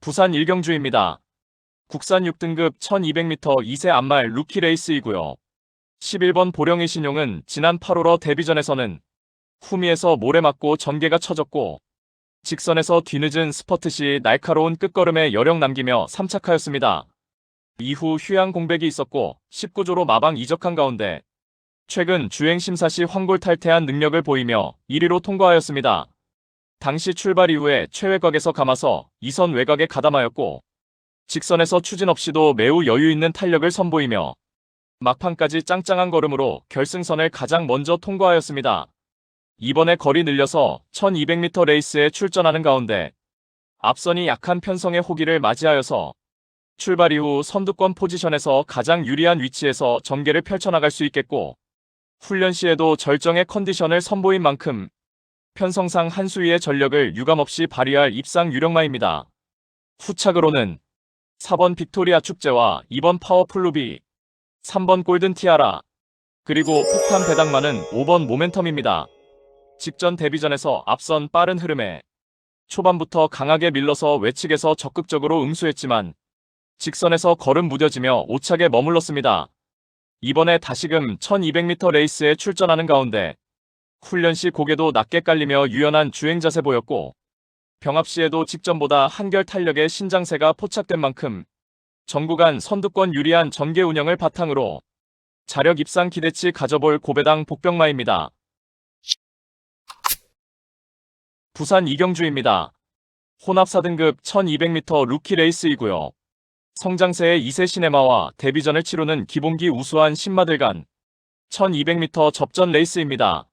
부산 일경주입니다. 국산 6등급 1200m 2세 암말 루키 레이스이고요. 11번 보령의 신용은 지난 8월 데뷔전에서는 후미에서 모래 맞고 전개가 쳐졌고 직선에서 뒤늦은 스퍼트 시 날카로운 끝걸음에 여력 남기며 3착하였습니다. 이후 휴양 공백이 있었고 19조로 마방 이적한 가운데 최근 주행 심사 시 황골 탈퇴한 능력을 보이며 1위로 통과하였습니다. 당시 출발 이후에 최외곽에서 감아서 2선 외곽에 가담하였고 직선에서 추진 없이도 매우 여유 있는 탄력을 선보이며 막판까지 짱짱한 걸음으로 결승선을 가장 먼저 통과하였습니다. 이번에 거리 늘려서 1200m 레이스에 출전하는 가운데 앞선이 약한 편성의 호기를 맞이하여서 출발 이후 선두권 포지션에서 가장 유리한 위치에서 전개를 펼쳐나갈 수 있겠고 훈련 시에도 절정의 컨디션을 선보인 만큼 편성상 한 수위의 전력을 유감없이 발휘할 입상 유력마입니다. 후착으로는 4번 빅토리아 축제와 2번 파워풀루비, 3번 골든 티아라, 그리고 폭탄 배당만은 5번 모멘텀입니다. 직전 데뷔전에서 앞선 빠른 흐름에 초반부터 강하게 밀러서 외측에서 적극적으로 응수했지만 직선에서 걸음 무뎌지며 오착에 머물렀습니다. 이번에 다시금 1200m 레이스에 출전하는 가운데 훈련 시 고개도 낮게 깔리며 유연한 주행 자세 보였고 병합 시에도 직전보다 한결 탄력의 신장세가 포착된 만큼 전구간 선두권 유리한 전개 운영을 바탕으로 자력 입상 기대치 가져볼 고배당 복병마입니다. 부산 이경주입니다. 혼합 4등급 1200m 루키 레이스이고요. 성장세의 2세 시네마와 데뷔전을 치르는 기본기 우수한 신마들 간 1200m 접전 레이스입니다.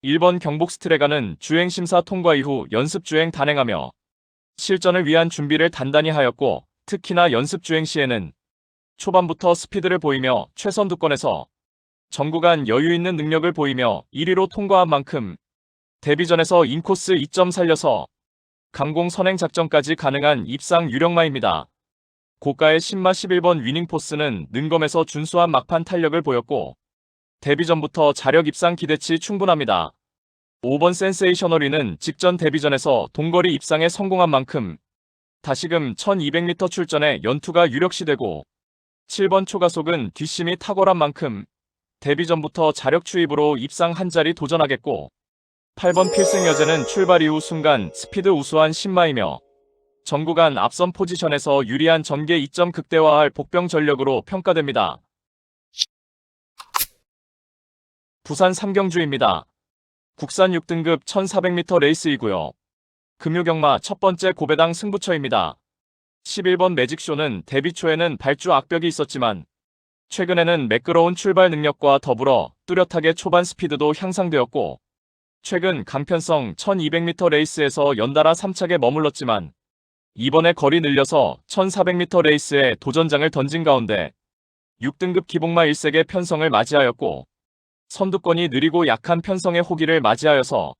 1번 경복 스트레가는 주행심사 통과 이후 연습주행 단행하며 실전을 위한 준비를 단단히 하였고 특히나 연습주행 시에는 초반부터 스피드를 보이며 최선두권에서 전구간 여유있는 능력을 보이며 1위로 통과한 만큼 데뷔전에서 인코스 2점 살려서 강공 선행 작전까지 가능한 입상 유력마입니다. 고가의 신마 11번 위닝포스는 능검에서 준수한 막판 탄력을 보였고 데뷔전부터 자력 입상 기대치 충분합니다. 5번 센세이셔널이는 직전 데뷔전에서 동거리 입상에 성공한 만큼 다시금 1200m 출전에 연투가 유력시되고 7번 초가속은 뒷심이 탁월한 만큼 데뷔전부터 자력 추입으로 입상 한 자리 도전하겠고 8번 필승 여제는 출발 이후 순간 스피드 우수한 신마이며 전구간 앞선 포지션에서 유리한 전개 2점 극대화할 복병 전력으로 평가됩니다. 부산 삼경주입니다. 국산 6등급 1400m 레이스이고요. 금요경마 첫 번째 고배당 승부처입니다. 11번 매직쇼는 데뷔 초에는 발주 악벽이 있었지만 최근에는 매끄러운 출발 능력과 더불어 뚜렷하게 초반 스피드도 향상되었고 최근 강편성 1200m 레이스에서 연달아 3착에 머물렀지만 이번에 거리 늘려서 1400m 레이스에 도전장을 던진 가운데 6등급 기복마 1색의 편성을 맞이하였고 선두권이 느리고 약한 편성의 호기를 맞이하여서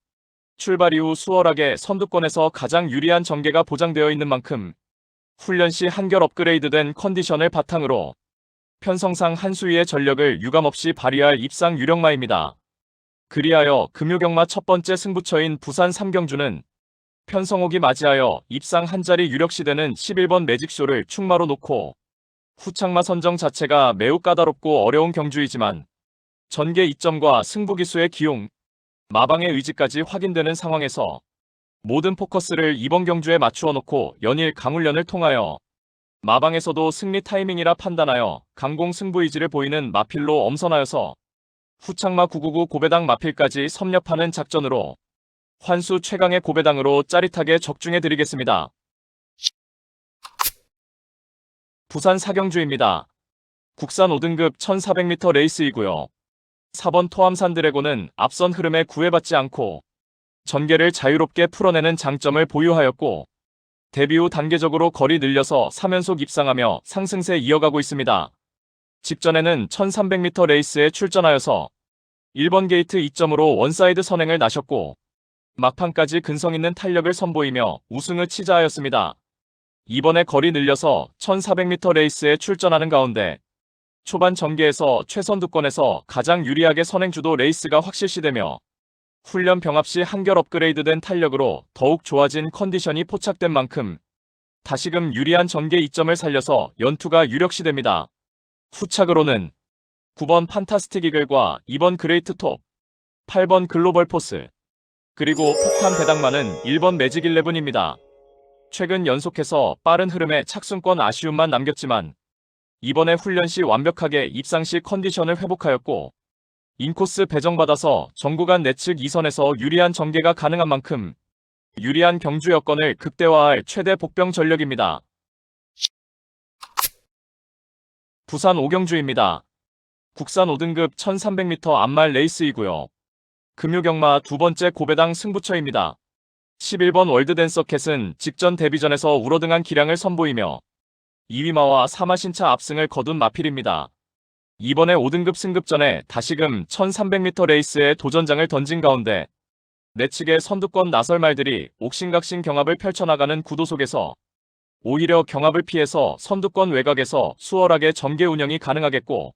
출발 이후 수월하게 선두권에서 가장 유리한 전개가 보장되어 있는 만큼 훈련 시 한결 업그레이드된 컨디션을 바탕으로 편성상 한 수위의 전력을 유감없이 발휘할 입상 유력마입니다. 그리하여 금요경마 첫 번째 승부처인 부산 삼경주는 편성호기 맞이하여 입상 한 자리 유력시되는 11번 매직쇼를 충마로 놓고 후착마 선정 자체가 매우 까다롭고 어려운 경주이지만 전개 2점과 승부기수의 기용, 마방의 의지까지 확인되는 상황에서 모든 포커스를 이번 경주에 맞추어 놓고 연일 강훈련을 통하여 마방에서도 승리 타이밍이라 판단하여 강공 승부 의지를 보이는 마필로 엄선하여서 후착마 999 고배당 마필까지 섭렵하는 작전으로 환수 최강의 고배당으로 짜릿하게 적중해드리겠습니다. 부산 사경주입니다. 국산 5등급 1400m 레이스이고요. 4번 토암산 드래곤은 앞선 흐름에 구애받지 않고 전개를 자유롭게 풀어내는 장점을 보유하였고 데뷔 후 단계적으로 거리 늘려서 3연속 입상하며 상승세 이어가고 있습니다. 직전에는 1300m 레이스에 출전하여서 1번 게이트 2점으로 원사이드 선행을 나셨고 막판까지 근성 있는 탄력을 선보이며 우승을 치자하였습니다. 이번에 거리 늘려서 1400m 레이스에 출전하는 가운데 초반 전개에서 최선두권에서 가장 유리하게 선행주도 레이스가 확실시되며 훈련 병합 시 한결 업그레이드된 탄력으로 더욱 좋아진 컨디션이 포착된 만큼 다시금 유리한 전개 이점을 살려서 연투가 유력시됩니다. 후착으로는 9번 판타스틱 이글과 2번 그레이트 톱, 8번 글로벌 포스, 그리고 폭탄 배당만은 1번 매직 11입니다. 최근 연속해서 빠른 흐름에 착순권 아쉬움만 남겼지만 이번에 훈련 시 완벽하게 입상 시 컨디션을 회복하였고 인코스 배정받아서 정구간 내측 2선에서 유리한 전개가 가능한 만큼 유리한 경주 여건을 극대화할 최대 복병 전력입니다. 부산 5경주입니다. 국산 5등급 1300m 암말 레이스이고요. 금요경마 두 번째 고배당 승부처입니다. 11번 월드댄서캣은 직전 데뷔전에서 우러등한 기량을 선보이며 2위마와 3마신차 압승을 거둔 마필입니다. 이번에 5등급 승급전에 다시금 1300m 레이스에 도전장을 던진 가운데 내측의 선두권 나설말들이 옥신각신 경합을 펼쳐나가는 구도 속에서 오히려 경합을 피해서 선두권 외곽에서 수월하게 전개 운영이 가능하겠고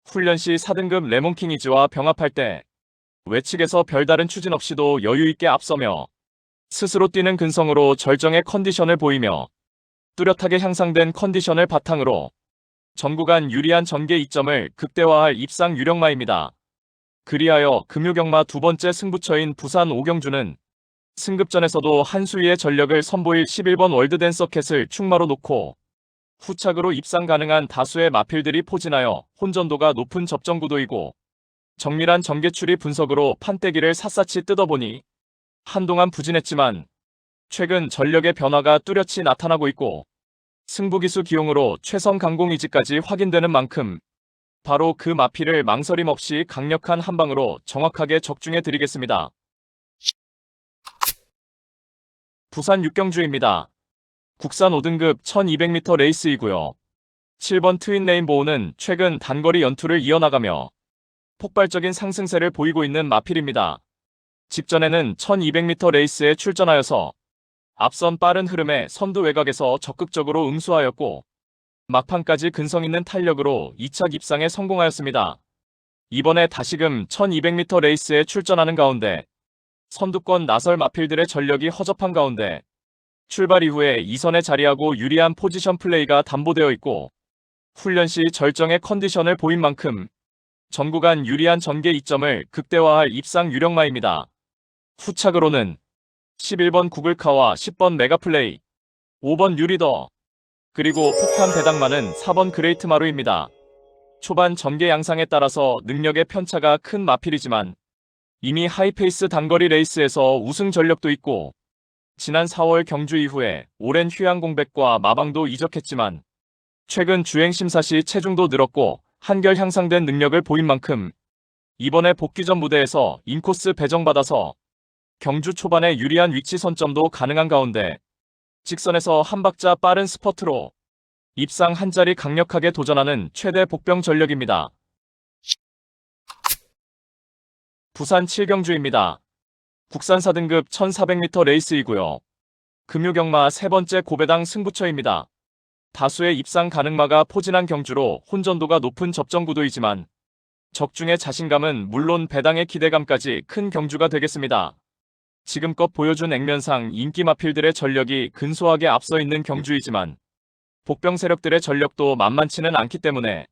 훈련 시 4등급 레몬킹이즈와 병합할 때 외측에서 별다른 추진 없이도 여유있게 앞서며 스스로 뛰는 근성으로 절정의 컨디션을 보이며 뚜렷하게 향상된 컨디션을 바탕으로 전구간 유리한 전개 이점을 극대화할 입상 유력마입니다. 그리하여 금요경마 두 번째 승부처인 부산 5경주는 승급전에서도 한 수위의 전력을 선보일 11번 월드댄서캣을 충마로 놓고 후착으로 입상 가능한 다수의 마필들이 포진하여 혼전도가 높은 접전구도이고 정밀한 전개추리 분석으로 판때기를 샅샅이 뜯어보니 한동안 부진했지만 최근 전력의 변화가 뚜렷이 나타나고 있고 승부기수 기용으로 최선 강공이지까지 확인되는 만큼 바로 그 마필을 망설임 없이 강력한 한방으로 정확하게 적중해 드리겠습니다. 부산 6경주입니다. 국산 5등급 1200m 레이스이고요. 7번 트윈 레인보우는 최근 단거리 연투를 이어나가며 폭발적인 상승세를 보이고 있는 마필입니다. 직전에는 1200m 레이스에 출전하여서 앞선 빠른 흐름에 선두 외곽에서 적극적으로 응수하였고 막판까지 근성 있는 탄력으로 2착 입상에 성공하였습니다. 이번에 다시금 1200m 레이스에 출전하는 가운데 선두권 나설 마필들의 전력이 허접한 가운데 출발 이후에 2선에 자리하고 유리한 포지션 플레이가 담보되어 있고 훈련 시 절정의 컨디션을 보인 만큼 전구간 유리한 전개 이점을 극대화할 입상 유력마입니다. 후착으로는 11번 구글카와 10번 메가플레이, 5번 유리더, 그리고 폭탄 배당만은 4번 그레이트 마루입니다. 초반 전개 양상에 따라서 능력의 편차가 큰 마필이지만 이미 하이페이스 단거리 레이스에서 우승 전력도 있고 지난 4월 경주 이후에 오랜 휴양 공백과 마방도 이적했지만 최근 주행 심사 시 체중도 늘었고 한결 향상된 능력을 보인 만큼 이번에 복귀 전 무대에서 인코스 배정받아서 경주 초반에 유리한 위치 선점도 가능한 가운데 직선에서 한 박자 빠른 스퍼트로 입상 한 자리 강력하게 도전하는 최대 복병 전력입니다. 부산 7경주입니다. 국산 4등급 1400m 레이스이고요. 금요경마 세 번째 고배당 승부처입니다. 다수의 입상 가능마가 포진한 경주로 혼전도가 높은 접전구도이지만 적중의 자신감은 물론 배당의 기대감까지 큰 경주가 되겠습니다. 지금껏 보여준 액면상 인기 마필들의 전력이 근소하게 앞서 있는 경주이지만 복병 세력들의 전력도 만만치는 않기 때문에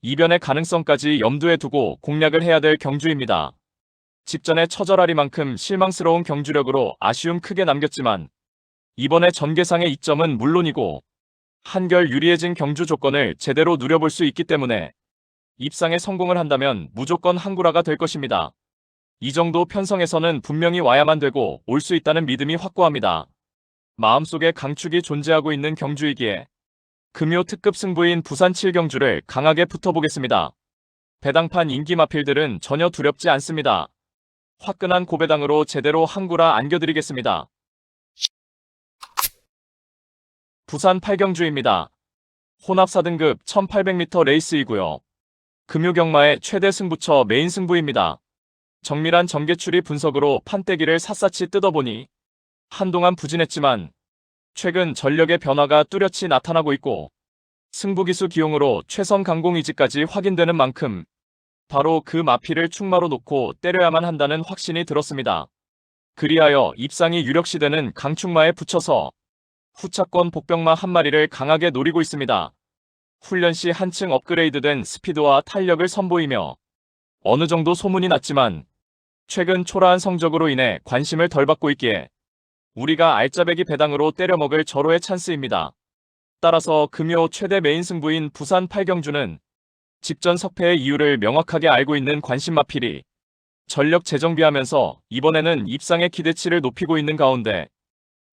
이변의 가능성까지 염두에 두고 공략을 해야 될 경주입니다. 직전에 처절하리만큼 실망스러운 경주력으로 아쉬움 크게 남겼지만 이번에 전개상의 이점은 물론이고 한결 유리해진 경주 조건을 제대로 누려볼 수 있기 때문에 입상에 성공을 한다면 무조건 한구라가 될 것입니다. 이 정도 편성에서는 분명히 와야만 되고 올 수 있다는 믿음이 확고합니다. 마음속에 강축이 존재하고 있는 경주이기에 금요 특급 승부인 부산 7경주를 강하게 붙어보겠습니다. 배당판 인기 마필들은 전혀 두렵지 않습니다. 화끈한 고배당으로 제대로 한구라 안겨드리겠습니다. 부산 8경주입니다. 혼합 4등급 1800m 레이스이고요. 금요경마의 최대 승부처 메인 승부입니다. 정밀한 전개추리 분석으로 판때기를 샅샅이 뜯어보니 한동안 부진했지만 최근 전력의 변화가 뚜렷이 나타나고 있고 승부기수 기용으로 최선 강공이지까지 확인되는 만큼 바로 그 마필을 충마로 놓고 때려야만 한다는 확신이 들었습니다. 그리하여 입상이 유력시되는 강충마에 붙여서 후차권 복병마 한 마리를 강하게 노리고 있습니다. 훈련 시 한층 업그레이드된 스피드와 탄력을 선보이며 어느 정도 소문이 났지만 최근 초라한 성적으로 인해 관심을 덜 받고 있기에 우리가 알짜배기 배당으로 때려먹을 절호의 찬스입니다. 따라서 금요 최대 메인 승부인 부산 8경주는 직전 석패의 이유를 명확하게 알고 있는 관심마필이 전력 재정비하면서 이번에는 입상의 기대치를 높이고 있는 가운데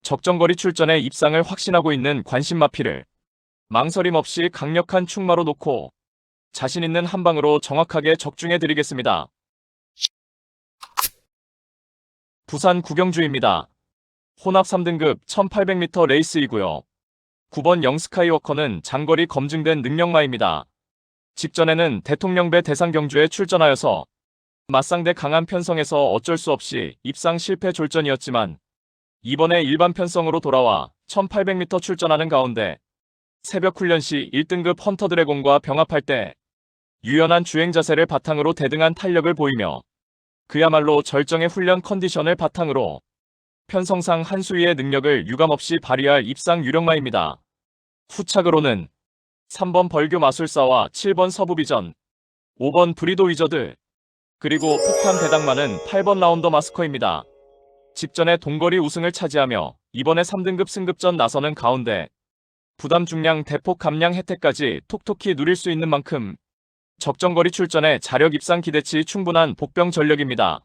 적정거리 출전에 입상을 확신하고 있는 관심마필을 망설임 없이 강력한 충마로 놓고 자신 있는 한 방으로 정확하게 적중해 드리겠습니다. 부산 구경주입니다. 혼합 3등급 1800m 레이스이고요. 9번 영스카이워커는 장거리 검증된 능력마입니다. 직전에는 대통령배 대상 경주에 출전하여서 맞상대 강한 편성에서 어쩔 수 없이 입상 실패 졸전이었지만 이번에 일반 편성으로 돌아와 1800m 출전하는 가운데 새벽 훈련 시 1등급 헌터 드래곤과 병합할 때 유연한 주행 자세를 바탕으로 대등한 탄력을 보이며 그야말로 절정의 훈련 컨디션을 바탕으로 편성상 한 수위의 능력을 유감없이 발휘할 입상 유력마입니다. 후착으로는 3번 벌교 마술사와 7번 서부비전, 5번 브리도 위저드, 그리고 폭탄 배당마는 8번 라운더 마스커입니다. 직전에 동거리 우승을 차지하며 이번에 3등급 승급전 나서는 가운데 부담 중량 대폭 감량 혜택까지 톡톡히 누릴 수 있는 만큼 적정거리 출전에 자력 입상 기대치 충분한 복병 전력입니다.